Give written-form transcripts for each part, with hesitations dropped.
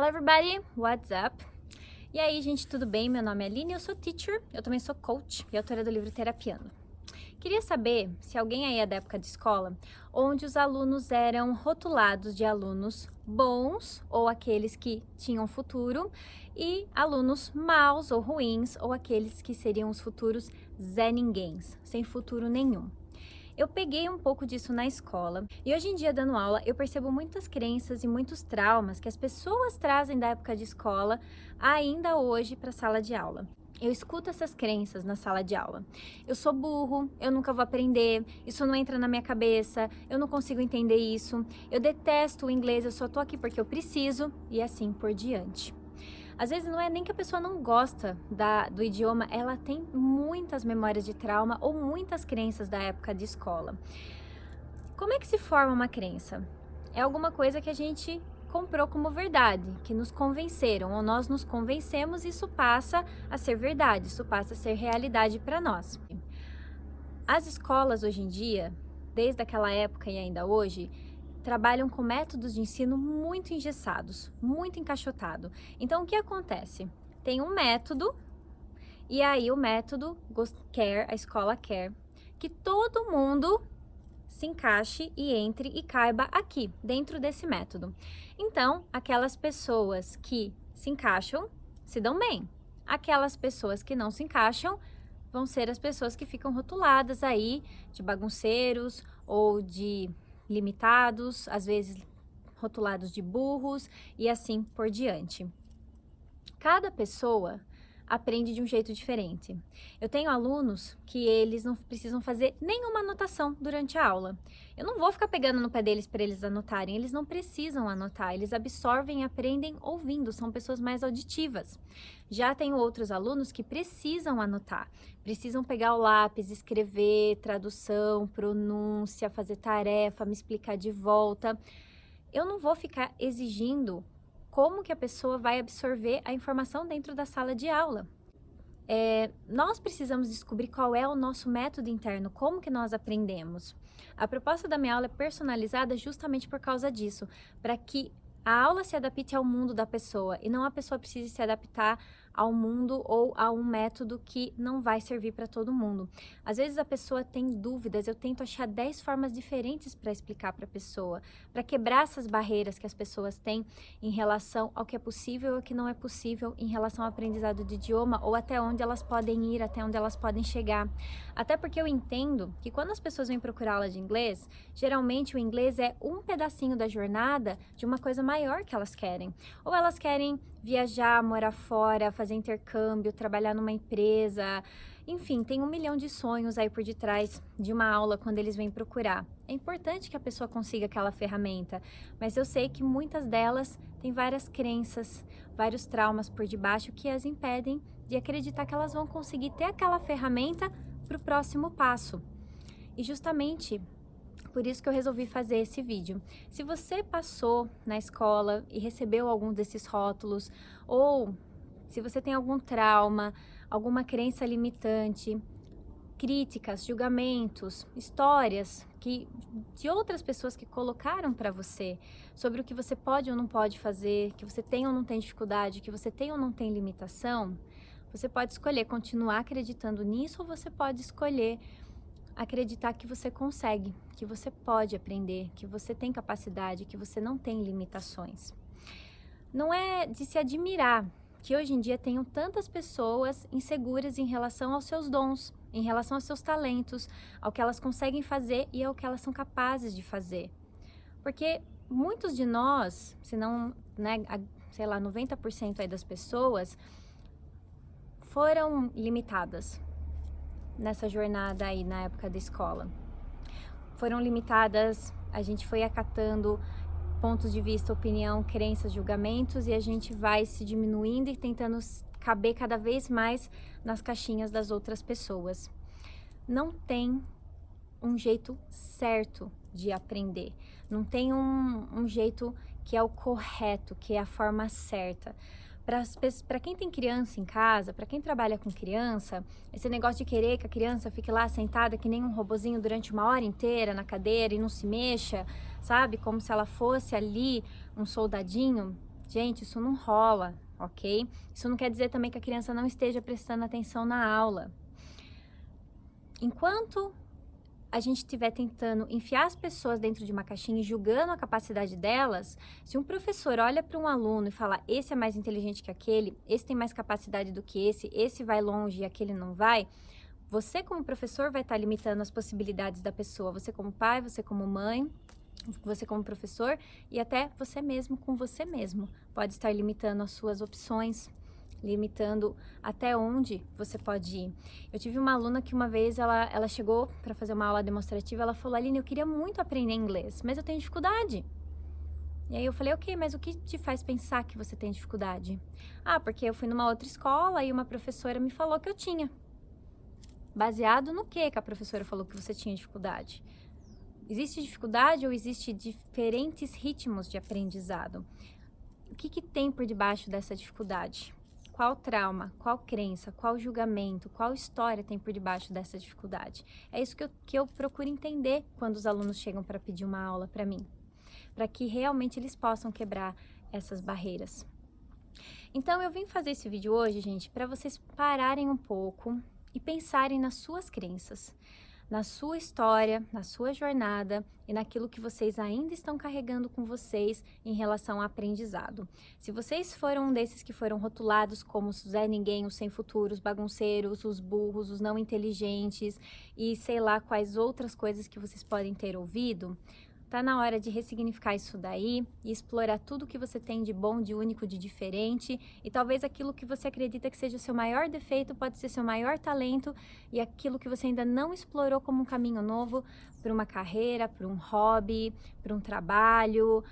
Hello everybody, what's up? E aí, gente, tudo bem? Meu nome é Aline, eu sou teacher, eu também sou coach e autora do livro Terapiando. Queria saber se alguém aí é da época de escola, onde os alunos eram rotulados de alunos bons ou aqueles que tinham futuro e alunos maus ou ruins ou aqueles que seriam os futuros Zé Ninguéms, sem futuro nenhum. Eu peguei um pouco disso na escola e hoje em dia, dando aula, eu percebo muitas crenças e muitos traumas que as pessoas trazem da época de escola ainda hoje para a sala de aula. Eu escuto essas crenças na sala de aula. Eu sou burro, eu nunca vou aprender, isso não entra na minha cabeça, eu não consigo entender isso, eu detesto o inglês, eu só tô aqui porque eu preciso e assim por diante. Às vezes não é nem que a pessoa não gosta do idioma, ela tem muitas memórias de trauma ou muitas crenças da época de escola. Como é que se forma uma crença? É alguma coisa que a gente comprou como verdade, que nos convenceram, ou nós nos convencemos e isso passa a ser verdade, isso passa a ser realidade para nós. As escolas hoje em dia, desde aquela época e ainda hoje, trabalham com métodos de ensino muito engessados, muito encaixotado. Então, o que acontece? Tem um método, e aí o método quer, a escola quer, que todo mundo se encaixe e entre e caiba aqui, dentro desse método. Então, aquelas pessoas que se encaixam, se dão bem. Aquelas pessoas que não se encaixam, vão ser as pessoas que ficam rotuladas aí de bagunceiros ou de limitados, às vezes rotulados de burros e assim por diante. Cada pessoa aprende de um jeito diferente. Eu tenho alunos que eles não precisam fazer nenhuma anotação durante a aula. Eu não vou ficar pegando no pé deles para eles anotarem, eles não precisam anotar, eles absorvem e aprendem ouvindo, são pessoas mais auditivas. Já tenho outros alunos que precisam anotar, precisam pegar o lápis, escrever, tradução, pronúncia, fazer tarefa, me explicar de volta. Eu não vou ficar exigindo como que a pessoa vai absorver a informação dentro da sala de aula. Nós precisamos descobrir qual é o nosso método interno, como que nós aprendemos. A proposta da minha aula é personalizada justamente por causa disso, para que a aula se adapte ao mundo da pessoa e não a pessoa precise se adaptar ao mundo ou a um método que não vai servir para todo mundo. Às vezes a pessoa tem dúvidas, eu tento achar 10 formas diferentes para explicar para a pessoa, para quebrar essas barreiras que as pessoas têm em relação ao que é possível e ao que não é possível em relação ao aprendizado de idioma ou até onde elas podem ir, até onde elas podem chegar. Até porque eu entendo que quando as pessoas vêm procurar aula de inglês, geralmente o inglês é um pedacinho da jornada de uma coisa maior que elas querem. Ou elas querem viajar, morar fora, fazer intercâmbio, trabalhar numa empresa, enfim, tem 1 milhão de sonhos aí por detrás de uma aula quando eles vêm procurar. É importante que a pessoa consiga aquela ferramenta, mas eu sei que muitas delas têm várias crenças, vários traumas por debaixo que as impedem de acreditar que elas vão conseguir ter aquela ferramenta para o próximo passo. E justamente por isso que eu resolvi fazer esse vídeo. Se você passou na escola e recebeu algum desses rótulos, ou se você tem algum trauma, alguma crença limitante, críticas, julgamentos, histórias de outras pessoas que colocaram para você sobre o que você pode ou não pode fazer, que você tem ou não tem dificuldade, que você tem ou não tem limitação, você pode escolher continuar acreditando nisso ou você pode escolher acreditar que você consegue, que você pode aprender, que você tem capacidade, que você não tem limitações. Não é de se admirar que hoje em dia tenham tantas pessoas inseguras em relação aos seus dons, em relação aos seus talentos, ao que elas conseguem fazer e ao que elas são capazes de fazer. Porque muitos de nós, se não, sei lá, 90% aí das pessoas, foram limitadas nessa jornada aí na época da escola. Foram limitadas, a gente foi acatando pontos de vista, opinião, crenças, julgamentos e a gente vai se diminuindo e tentando caber cada vez mais nas caixinhas das outras pessoas. Não tem um jeito certo de aprender, não tem um jeito que é o correto, que é a forma certa. Para quem tem criança em casa, para quem trabalha com criança, esse negócio de querer que a criança fique lá sentada que nem um robozinho durante 1 hora inteira na cadeira e não se mexa, sabe? Como se ela fosse ali um soldadinho. Gente, isso não rola, ok? Isso não quer dizer também que a criança não esteja prestando atenção na aula. Enquanto a gente estiver tentando enfiar as pessoas dentro de uma caixinha e julgando a capacidade delas, se um professor olha para um aluno e fala, esse é mais inteligente que aquele, esse tem mais capacidade do que esse vai longe e aquele não vai, você como professor vai estar limitando as possibilidades da pessoa, você como pai, você como mãe, você como professor e até você mesmo com você mesmo pode estar limitando as suas opções, limitando até onde você pode ir. Eu tive uma aluna que uma vez ela chegou para fazer uma aula demonstrativa, ela falou, Aline, eu queria muito aprender inglês, mas eu tenho dificuldade. E aí eu falei, ok, mas o que te faz pensar que você tem dificuldade? Ah, porque eu fui numa outra escola e uma professora me falou que eu tinha. Baseado no que a professora falou que você tinha dificuldade? Existe dificuldade ou existe diferentes ritmos de aprendizado? O que tem por debaixo dessa dificuldade? Qual trauma, qual crença, qual julgamento, qual história tem por debaixo dessa dificuldade? É isso que eu procuro entender quando os alunos chegam para pedir uma aula para mim, para que realmente eles possam quebrar essas barreiras. Então eu vim fazer esse vídeo hoje, gente, para vocês pararem um pouco e pensarem nas suas crenças, na sua história, na sua jornada e naquilo que vocês ainda estão carregando com vocês em relação ao aprendizado. Se vocês foram um desses que foram rotulados como os Zé Ninguém, os sem futuro, os bagunceiros, os burros, os não inteligentes e sei lá quais outras coisas que vocês podem ter ouvido, tá na hora de ressignificar isso daí e explorar tudo que você tem de bom, de único, de diferente e talvez aquilo que você acredita que seja o seu maior defeito pode ser seu maior talento e aquilo que você ainda não explorou como um caminho novo para uma carreira, para um hobby, para um trabalho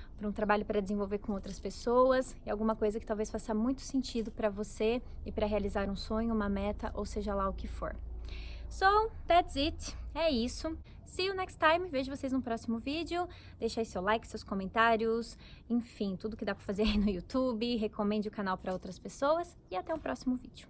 para desenvolver com outras pessoas e alguma coisa que talvez faça muito sentido para você e para realizar um sonho, uma meta ou seja lá o que for. So, that's it. É isso. See you next time. Vejo vocês no próximo vídeo. Deixa aí seu like, seus comentários, enfim, tudo que dá pra fazer aí no YouTube. Recomende o canal para outras pessoas e até o próximo vídeo.